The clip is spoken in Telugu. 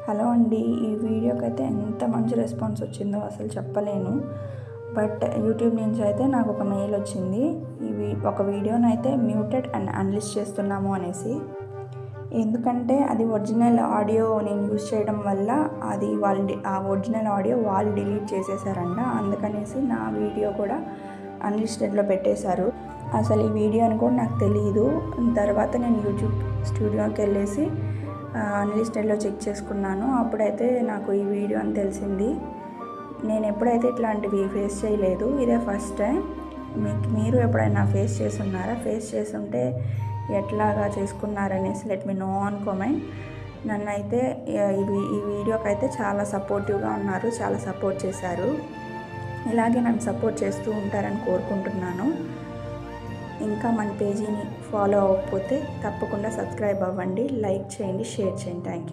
హలో అండి, ఈ వీడియోకైతే ఎంత మంచి రెస్పాన్స్ వచ్చిందో అసలు చెప్పలేను. బట్ యూట్యూబ్ నుంచి అయితే నాకు ఒక మెయిల్ వచ్చింది, ఒక వీడియోనైతే మ్యూటెడ్ అండ్ అన్లిస్ట్ చేస్తున్నాము అనేసి. ఎందుకంటే అది ఒరిజినల్ ఆడియో నేను యూజ్ చేయడం వల్ల అది ఆ ఒరిజినల్ ఆడియో వాళ్ళు డిలీట్ చేసేసారంట. అందుకనేసి నా వీడియో కూడా అన్లిస్టెడ్లో పెట్టేశారు. అసలు ఈ వీడియో అని కూడా నాకు తెలియదు. తర్వాత నేను యూట్యూబ్ స్టూడియోకి వెళ్ళేసి అన్లిస్టెడ్లో చెక్ చేసుకున్నాను. అప్పుడైతే నాకు ఈ వీడియో అని తెలిసింది. నేను ఎప్పుడైతే ఇట్లాంటివి ఫేస్ చేయలేదు, ఇదే ఫస్ట్ టైం. మీరు ఎప్పుడైనా ఫేస్ చేస్తున్నారా? ఫేస్ చేస్తుంటే ఎట్లాగా చేసుకున్నారనేసి let me know on comment. నన్నైతే ఈ వీడియోకి అయితే చాలా సపోర్టివ్గా ఉన్నారు, చాలా సపోర్ట్ చేశారు. ఇలాగే నన్ను సపోర్ట్ చేస్తూ ఉంటారని కోరుకుంటున్నాను. ఇంకా మన పేజీని ఫాలో అవ్వకపోతే తప్పకుండా సబ్స్క్రైబ్ అవ్వండి, లైక్ చేయండి, షేర్ చేయండి. Thank you.